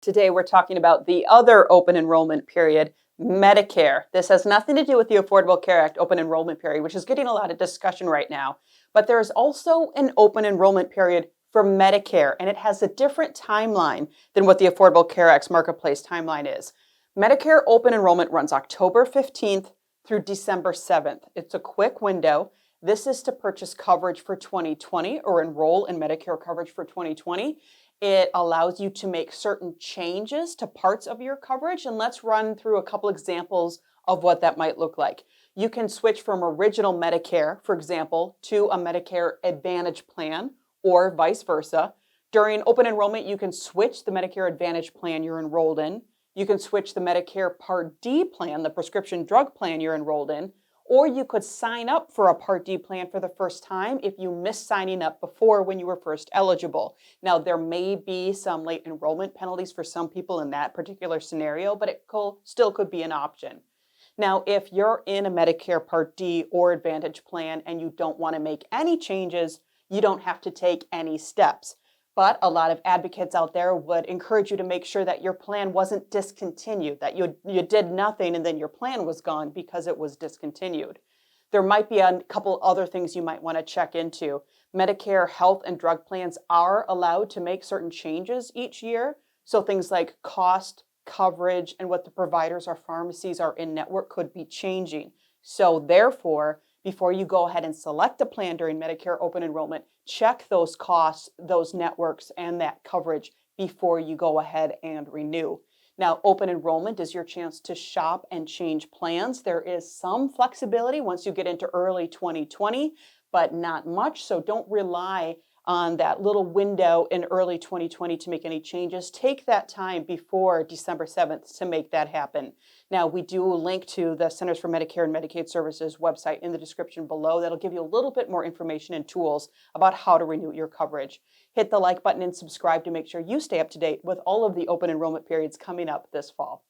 Today we're talking about the other open enrollment period, Medicare. This has nothing to do with the Affordable Care Act open enrollment period, which is getting a lot of discussion right now. But there is also an open enrollment period for Medicare, and it has a different timeline than what the Affordable Care Act's marketplace timeline is. Medicare open enrollment runs October 15th through December 7th. It's a quick window. This is to purchase coverage for 2020 or enroll in Medicare coverage for 2020. It allows you to make certain changes to parts of your coverage, and let's run through a couple examples of what that might look like. You can switch from original Medicare, for example, to a Medicare Advantage plan or vice versa. During open enrollment, you can switch the Medicare Advantage plan you're enrolled in. You can switch the Medicare Part D plan, the prescription drug plan you're enrolled in, or you could sign up for a Part D plan for the first time if you missed signing up before when you were first eligible. Now, there may be some late enrollment penalties for some people in that particular scenario, but it still could be an option. Now, if you're in a Medicare Part D or Advantage plan and you don't want to make any changes, you don't have to take any steps. But a lot of advocates out there would encourage you to make sure that your plan wasn't discontinued, that you did nothing and then your plan was gone because it was discontinued. There might be a couple other things you might want to check into. Medicare health and drug plans are allowed to make certain changes each year. So things like cost, coverage, and what the providers or pharmacies are in network could be changing. So therefore, before you go ahead and select a plan during Medicare open enrollment, check those costs, those networks, and that coverage before you go ahead and renew. Now, open enrollment is your chance to shop and change plans. There is some flexibility once you get into early 2020, but not much. So don't rely on that little window in early 2020 to make any changes. Take that time before December 7th to make that happen. Now, we do link to the Centers for Medicare and Medicaid Services website in the description below. That'll give you a little bit more information and tools about how to renew your coverage. Hit the like button and subscribe to make sure you stay up to date with all of the open enrollment periods coming up this fall.